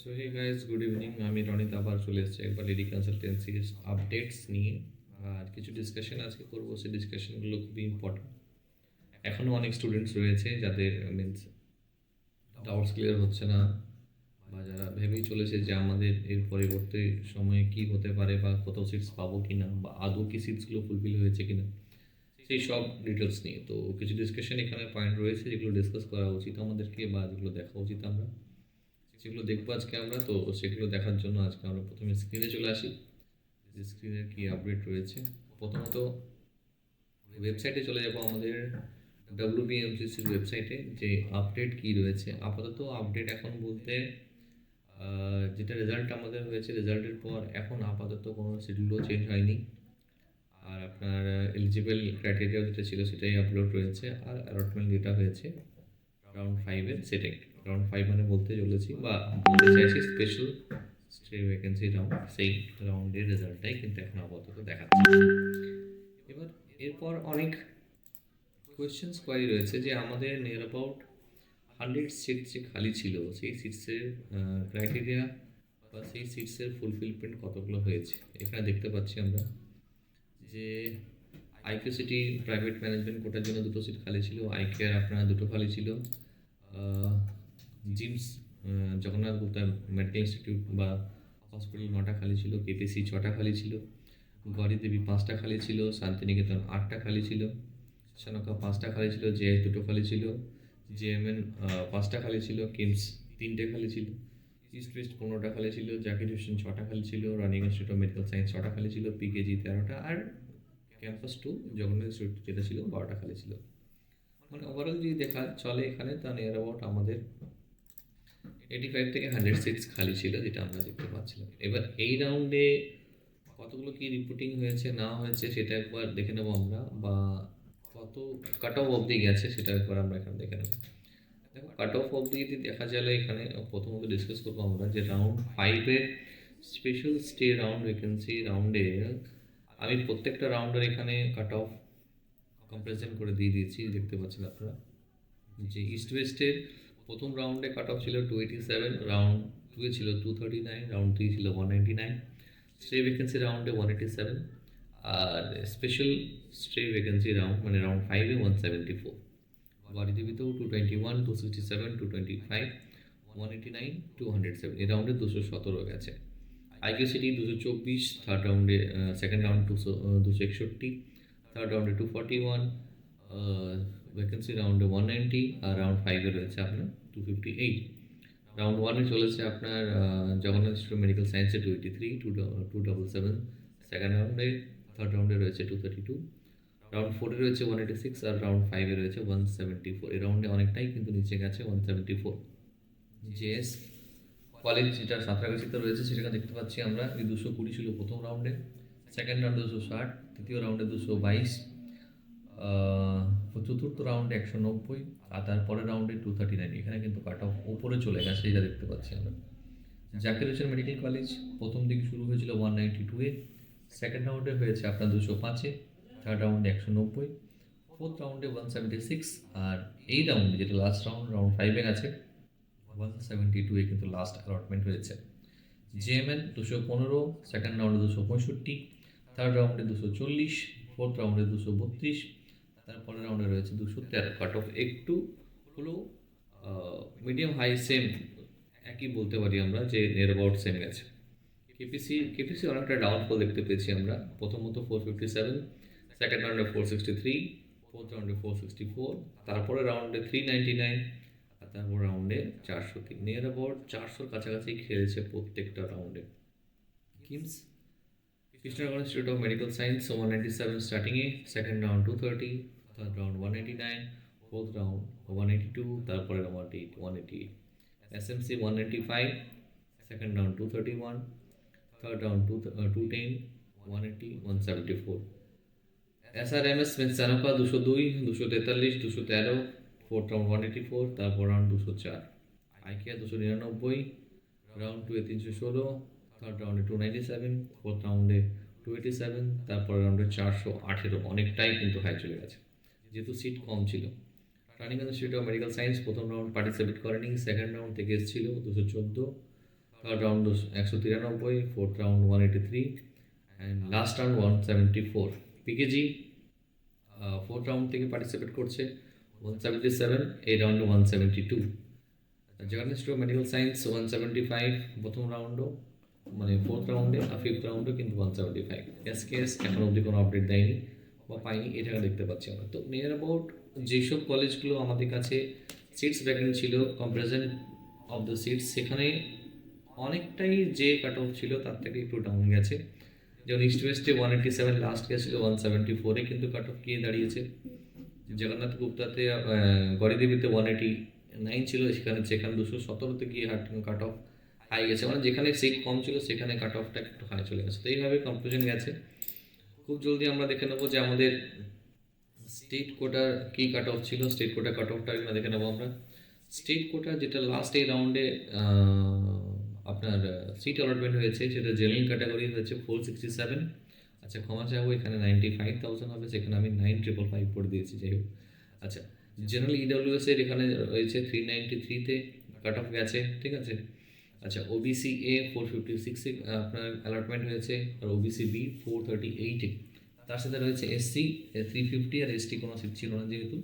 So hey guys, good evening. আমি রনিত আবার চলে এসেছি একবার লিডি কনসালটেন্সির আপডেটস নিয়ে। আর কিছু ডিসকাশন আজকে করবো, সেই ডিসকাশনগুলো খুবই ইম্পর্টেন্ট। এখনও অনেক স্টুডেন্টস রয়েছে যাদের মিনস ডাউটস ক্লিয়ার হচ্ছে না, বা যারা ভেবেই চলেছে যে আমাদের এর পরবর্তী সময়ে কি হতে পারে, বা কোথাও সিটস পাবো কি না, বা আদৌ কি সিটসগুলো ফুলফিল হয়েছে কিনা, সেই সব ডিটেলস নিয়ে। তো কিছু ডিসকাশন এখানে পয়েন্ট রয়েছে যেগুলো ডিসকাস করা উচিত আমাদেরকে, বা যেগুলো দেখা উচিত আমরা, যেগুলো দেখবো আজকে আমরা। তো সেগুলো দেখার জন্য আজকে আমরা প্রথমে স্ক্রিনে চলে আসি, যে স্ক্রিনের কী আপডেট রয়েছে। প্রথমত ওয়েবসাইটে চলে যাব, আমাদের WBMCCর ওয়েবসাইটে যে আপডেট কী রয়েছে। আপাতত আপডেট এখন বলতে যেটা রেজাল্ট আমাদের হয়েছে, রেজাল্টের পর এখন আপাতত কোনো শিডিউলও চেঞ্জ হয়নি। আর আপনার এলিজিবল ক্রাইটেরিয়া যেটা ছিল সেটাই আপলোড রয়েছে। আর অ্যালটমেন্ট যেটা হয়েছে রাউন্ড 5-এর, সেটাই রাউন্ড 5 মানে বলতে চলেছি, বা বলতে চাইছি স্পেশাল স্টে ভ্যাকেন্সি রাউন্ড, সেই রাউন্ডের রেজাল্টটাই কিন্তু এখন আপাতত দেখাচ্ছে। এবার এরপর অনেক কোয়েশ্চেন্স কোয়ারি রয়েছে যে আমাদের নিয়ার অ্যাবাউট 100 সিট যে খালি ছিল, সেই সিটসের ক্রাইটেরিয়া বা সেই সিটসের ফুলফিলমেন্ট কতগুলো হয়েছে। এখানে দেখতে পাচ্ছি আমরা যে আইকিউ সিটি প্রাইভেট ম্যানেজমেন্ট কোটার জন্য 2টো সিট খালি ছিল, আইকেয়ার আপনার 2টো খালি ছিল, gems Jagannath Gupta medical institute বা হসপিটাল 9টা খালি ছিল, KPC 6টা খালি ছিল, গৌরী দেবী 5টা খালি ছিল, শান্তিনিকেতন 8টা খালি ছিল, সনকা 5টা খালি ছিল, JS 2টো খালি ছিল, JMN 5টা খালি ছিল, কিমস 3টে খালি ছিল, ইস্ট ওয়েস্ট 15টা খালি ছিল, জাকির হোসেন 6টা খালি ছিল, রানিং ইনস্টিটিউট অফ মেডিকেল সায়েন্স 6টা খালি ছিল, PKG 13টা, আর ক্যাম্পাস 2 জগন্নাথ ইনস্টিটিউট যেটা ছিল 12টা খালি ছিল। মানে ওভারঅল যদি দেখা চলে এখানে, তা নিয়ার অ্যাবাউট আমাদের 85 থেকে 100 সিটস খালি ছিল, যেটা আমরা দেখতে পাচ্ছিলাম। এবার এই রাউন্ডে কতগুলো কি রিপোর্টিং হয়েছে না হয়েছে সেটা একবার দেখে নেবো আমরা, বা কত কাট অফ অবধি গেছে সেটা একবার আমরা এখানে দেখে নেবো। দেখো, কাট অফ অবধি যদি দেখা গেলে এখানে প্রথমত ডিসকাস করবো আমরা যে রাউন্ড 5-এর স্পেশাল স্টে রাউন্ড ভ্যাকেন্সি রাউন্ডে আমি প্রত্যেকটা রাউন্ডের এখানে কাট অফ কম্পারিজন করে দিয়ে দিয়েছি, দেখতে পাচ্ছেন আপনারা। যে ইস্ট ওয়েস্টের প্রথম রাউন্ডে কাট অফ ছিল 287, রাউন্ড 2-এ ছিল 239, রাউন্ড 3 ছিল 199, স্টে ভ্যাকেন্সি রাউন্ডে 187, আর স্পেশাল স্টে ভ্যাকেন্সি রাউন্ড মানে রাউন্ড 5-এ 174। গৌরীদেবীতেও 221, 267, 225, 189, 207, এই রাউন্ডে 217 গেছে। আইকিউ সিটি 224, থার্ড রাউন্ডে সেকেন্ড রাউন্ড 261, থার্ড রাউন্ডে 241, ভ্যাকেন্সি রাউন্ডে 190, আর রাউন্ড 5-এ রয়েছে আপনার 258। রাউন্ড 1-এ চলেছে আপনার জগন্নাথ ইনস্টিটিউট মেডিকেল সায়েন্সে 283, 277 সেকেন্ড রাউন্ডে, থার্ড রাউন্ডে রয়েছে 232, রাউন্ড 4-এ রয়েছে 186, আর রাউন্ড 5-এ রয়েছে 174। এই রাউন্ডে অনেকটাই কিন্তু নিচে গেছে 174। JS কলেজ যেটা সাঁতরাগাছিতে রয়েছে সেটাকে দেখতে পাচ্ছি আমরা, এই 220 ছিল প্রথম রাউন্ডে, সেকেন্ড রাউন্ডে 260, তৃতীয় রাউন্ডে 222, চতুর্থ রাউন্ডে 190, আর তারপরের রাউন্ডে 239। এখানে কিন্তু কাট অফ ওপরে চলে গেছে, এটা দেখতে পাচ্ছি আমরা। জাকির হোসেন মেডিকেল কলেজ প্রথম দিকে শুরু হয়েছিল 192-এ, সেকেন্ড রাউন্ডে হয়েছে আপনার 205-এ, থার্ড রাউন্ডে 190, ফোর্থ রাউন্ডে 176, আর এই রাউন্ডে যেটা লাস্ট রাউন্ড, রাউন্ড 5-এ গেছে 172-এ কিন্তু লাস্ট অ্যালটমেন্ট হয়েছে। JMN 215, সেকেন্ড রাউন্ডে 265, থার্ড রাউন্ডে 240, ফোর্থ রাউন্ডে 232, তারপরের রাউন্ডে রয়েছে 213। কাট অফ একটু হলো মিডিয়াম হাই সেম একই বলতে পারি আমরা, যে নিয়ার অ্যাবাউট সেম গেছে। কেপিসি অনেকটা ডাউনফল দেখতে পেয়েছি আমরা। প্রথমত 457, সেকেন্ড রাউন্ডে 463, ফোর্থ রাউন্ডে 464, তারপরে রাউন্ডে 399, আর তারপর রাউন্ডে 403। নিয়ার অ্যাবাউট 400-র কাছাকাছি খেলেছে প্রত্যেকটা রাউন্ডে। KIMS Krishnanagar institute of medical science 197 স্টার্টিংয়ে, second round 230, third round 189, fourth round 182, তারপরে round 188। SMC 195, second round 231, third round 210, 180, 174। SRMS means চানকা 202, 243, 213, ফোর্থ রাউন্ড 184, তারপর রাউন্ড 204। আইকিয়া 299, রাউন্ড 2-এ 316, থার্ড রাউন্ডে 297, ফোর্থ রাউন্ডে 287, তারপর রাউন্ডে 418। অনেকটাই কিন্তু হাই চলে গেছে যেহেতু সিট কম ছিল। রানিং ইনস্টিটিউট অফ মেডিকেল সায়েন্স প্রথম রাউন্ড পার্টিসিপেট করেনি, সেকেন্ড রাউন্ড থেকে এসেছিল 214, third round 193, fourth round 183 and last round 174। PKG fourth round থেকে পার্টিসিপেট করছে 177, এই রাউন্ডে 172। যেখানে স্ট্রো মেডিকেল সায়েন্স 175 প্রথম রাউন্ডও, মানে ফোর্থ রাউন্ডে আর ফিফথ রাউন্ডে কিন্তু 175। এসকেএস এখন অবধি কোনো আপডেট দেয়নি বা পাইনি, এটা দেখতে পাচ্ছি আমরা। তো নিয়ার অ্যাবাউট যেসব কলেজগুলো আমাদের কাছে সিটস ভ্যাকেন্ট ছিল, কম্পারিজন অফ দ্য সিটস, সেখানে অনেকটাই যে কাট অফ ছিল তার থেকে একটু ডাউন গেছে। যেমন ইস্ট ওয়েস্টে 187 লাস্ট গেছিলো, 174-এ কিন্তু কাট অফ গিয়ে দাঁড়িয়েছে। জগন্নাথ গুপ্তাতে গরিদেবীতে 189 ছিল, সেখানে 217-তে গিয়ে কাট অফ হাই গেছে, মানে যেখানে সিট কম ছিল সেখানে কাট অফটা একটু হাই চলে গেছে। তো এইভাবে কনফিউশন গেছে। খুব জলদি আমরা দেখে নেবো যে আমাদের স্টেট কোটার কী কাট অফ ছিল। স্টেট কোটা কাট অফটা দেখে নেবো আমরা। স্টেট কোটা যেটা লাস্ট এই রাউন্ডে আপনার সিট অ্যালটমেন্ট হয়েছে, সেটা জেনারেল ক্যাটাগরি হয়েছে 467। আচ্ছা, ক্ষমা চাইবো, এখানে 95,000 হবে, সেখানে আমি 9,555 করে দিয়েছি, যাই হোক। আচ্ছা, জেনারেল ইডব্লিউএস এর এখানে রয়েছে 393-তে কাট অফ গেছে, ঠিক আছে। আচ্ছা, ওবিসি এ 456-এ আপনার অ্যালটমেন্ট হয়েছে, আর ওবিসি বি 438-এ। তার সাথে রয়েছে এসসি 350, আর এসটি কোনো সিট ছিল না যেহেতু,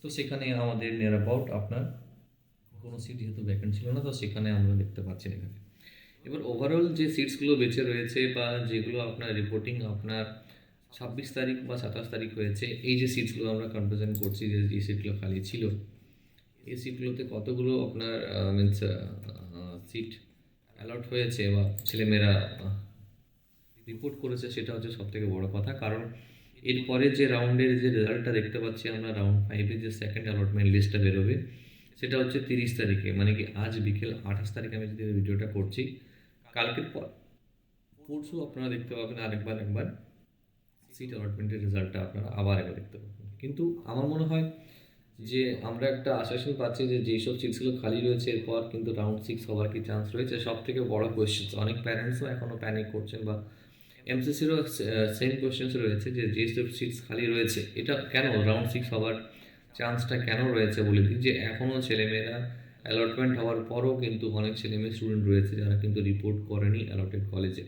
তো সেখানে আমাদের নিয়ার অ্যাবাউট আপনার কোনো সিট যেহেতু ভ্যাকেন্ট ছিল না, তো সেখানে আমরা দেখতে পাচ্ছি না এখানে। এবার ওভারঅল যে সিটসগুলো বেঁচে রয়েছে বা যেগুলো আপনার রিপোর্টিং আপনার 26 তারিখ বা 27 তারিখ হয়েছে, এই যে সিটসগুলো আমরা কনফার্মেশন করছি যে এই সিটগুলো খালি ছিল, এই সিটগুলোতে কতগুলো আপনার মিনস সিট অ্যালট হয়েছে বা ছেলেমেয়েরা রিপোর্ট করেছে, সেটা হচ্ছে সবথেকে বড় কথা। কারণ এরপরে যে রাউন্ডের যে রেজাল্টটা দেখতে পাচ্ছি আমরা, রাউন্ড 5-এ যে সেকেন্ড অ্যালটমেন্ট লিস্টটা বেরোবে, সেটা হচ্ছে 30 তারিখে, মানে কি আজ বিকেল 28 তারিখে আমি যদি ভিডিওটা করছি, কালকের পর পরশু আপনারা দেখতে পাবেন একবার সিট অ্যালটমেন্টের রেজাল্টটা আপনারা আবার একবার দেখতে পাবেন। কিন্তু আমার মনে হয় যে আমরা একটা আশ্বাসন পাচ্ছি যে যেসব সিটসগুলো খালি রয়েছে এরপর কিন্তু রাউন্ড 6 হওয়ার কি চান্স রয়েছে। সব থেকে বড় কোয়েশ্চেন, অনেক প্যারেন্টসও এখনও প্যানিক করছেন বা এমসিসিরও সেম কোয়েশ্চেন্স রয়েছে যে যেসব সিটস খালি রয়েছে এটা কেন রাউন্ড 6 হওয়ার চান্সটা কেন রয়েছে বলে দিই, যে এখনও ছেলেমেয়েরা অ্যালটমেন্ট হওয়ার পরও কিন্তু অনেক ছেলেমেয়ে স্টুডেন্ট রয়েছে যারা কিন্তু রিপোর্ট করেনি অ্যালটেড কলেজে।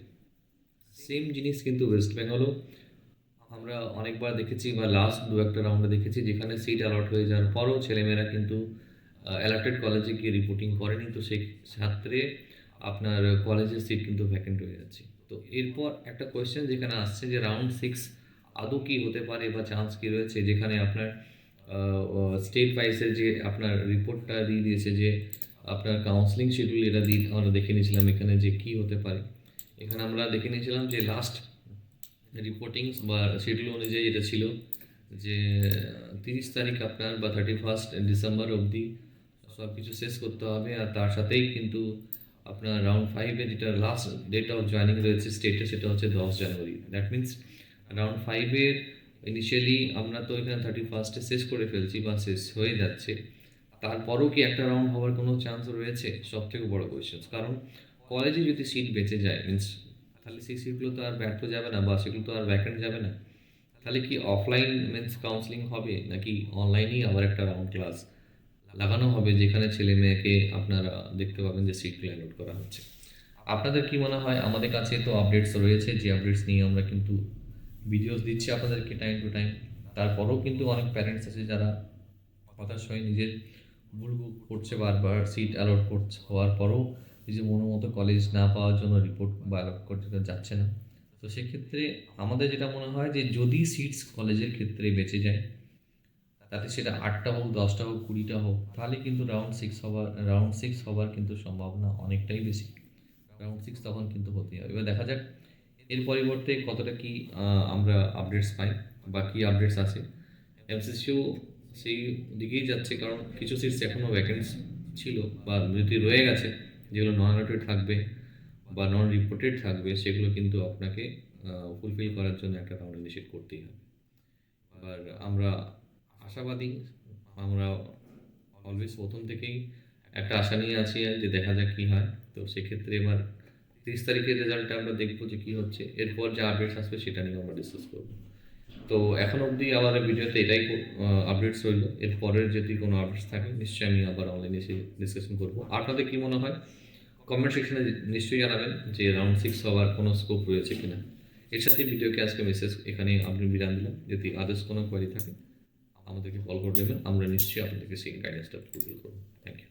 সেম জিনিস কিন্তু ওয়েস্ট বেঙ্গলও আমরা অনেকবার দেখেছি বা লাস্ট দু একটা রাউন্ডে দেখেছি, যেখানে সিট অ্যালট হয়ে যাওয়ার পরও ছেলেমেয়েরা কিন্তু অ্যালটেড কলেজে গিয়ে রিপোর্টিং করেনি, তো সেই ছাত্রে আপনার কলেজের সিট কিন্তু ভ্যাকেন্ট হয়ে যাচ্ছে। তো এরপর একটা কোয়েশ্চেন যেখানে আসছে যে রাউন্ড 6 আদৌ কী হতে পারে বা চান্স কী রয়েছে, যেখানে আপনার স্টেট ওয়াইজের যে আপনার রিপোর্টটা দিয়ে দিয়েছে যে আপনার কাউন্সিলিং শিডিউল, এটা দিয়ে আমরা দেখে নিয়েছিলাম এখানে যে কী হতে পারে। এখানে আমরা দেখে নিয়েছিলাম যে লাস্ট রিপোর্টিংস বা শিডিউল অনুযায়ী এটা ছিল যে 30 তারিখ আপনার বা 31 ডিসেম্বর অবধি সব কিছু শেষ করতে হবে, আর তার সাথেই কিন্তু আপনার রাউন্ড 5-এ যেটা লাস্ট ডেট অফ জয়েনিং রয়েছে স্টেটে, সেটা হচ্ছে 10 জানুয়ারি। দ্যাট মিনস রাউন্ড 5-এর ইনিশিয়ালি আমরা তো এখানে 31-এ শেষ করে ফেলছি বা শেষ হয়ে যাচ্ছে, তারপরও কি একটা রাউন্ড হওয়ার কোনো চান্স রয়েছে? সব থেকে বড় কোয়েশ্চেন। কারণ কলেজে যদি সিট বেঁচে যায় মিনস, তাহলে সেই সিটগুলো তো আর ব্যর্থ যাবে না বা সেগুলো তো আর ভ্যাকেন্ট যাবে না। তাহলে কি অফলাইন মিনস কাউন্সিলিং হবে, নাকি অনলাইনেই আবার একটা রাউন্ড ক্লাস লাগানো হবে, যেখানে ছেলে মেয়েকে আপনারা দেখতে পাবেন যে সিটগুলো অ্যালট করা হচ্ছে। আপনাদের কি মনে হয়? আমাদের কাছে তো আপডেটস রয়েছে, যে আপডেটস নিয়ে আমরা কিন্তু ভিডিওস দিচ্ছি আপনাদেরকে টাইম টু টাইম। তারপরেও কিন্তু অনেক প্যারেন্টস আছে যারা হতাশ হয়ে নিজের ভুল করছে, বারবার সিট অ্যালট করছে হওয়ার পরেও নিজের মতো কলেজ না পাওয়ার জন্য রিপোর্ট বা অ্যালট করতে যাচ্ছে না। তো সেক্ষেত্রে আমাদের যেটা মনে হয় যে যদি সিটস কলেজের ক্ষেত্রে বেঁচে যায়, তাতে সেটা 8টা হোক, 10টা হোক, 20টা হোক, তাহলে কিন্তু রাউন্ড সিক্স হবার কিন্তু সম্ভাবনা অনেকটাই বেশি। রাউন্ড 6 তখন কিন্তু হতেই হবে। এবার দেখা যাক এর পরিবর্তে কতটা কি আমরা আপডেটস পাই বা কী আপডেটস আসে। এমসিসিও সেই দিকেই যাচ্ছে, কারণ কিছু সিটস এখনও ভ্যাকেন্স ছিল বা যদি রয়ে গেছে, যেগুলো নন অ্যালটেড থাকবে বা নন রিপোর্টেড থাকবে, সেগুলো কিন্তু আপনাকে ফুলফিল করার জন্য একটা রাউন্ড ইনিশিয়েট করতেই হবে। এবার আমরা আশাবাদী, আমরা অলওয়েজ প্রথম থেকেই একটা আশা নিয়ে আছি যে দেখা যাক কী হয়। তো সেক্ষেত্রে এবার 30 তারিখের রেজাল্টটা আমরা দেখবো যে কী হচ্ছে, এরপর যা আপডেটস আসবে সেটা নিয়ে আমরা ডিসকাস করবো। তো এখন অবধি আমার ভিডিওতে এটাই আপডেটস রইল। এরপরের যদি কোনো আপডেটস থাকে নিশ্চয়ই আমি আবার অনলাইনে এসে ডিসকাশন করবো। আপনাদের কী মনে হয় কমেন্ট সেকশনে নিশ্চয়ই জানাবেন যে রাউন্ড 6 হওয়ার কোনো স্কোপ রয়েছে কিনা। এর সাথে ভিডিওকে আজকে মেসেজ এখানে আপনি বিরাম দিলাম। যদি আদার্স কোনো কোয়ারি থাকে আমাদেরকে কল করে দেবেন, আমরা নিশ্চয়ই আপনাদেরকে সেই গাইডেন্সটা ফুলফিল করব। Thank you.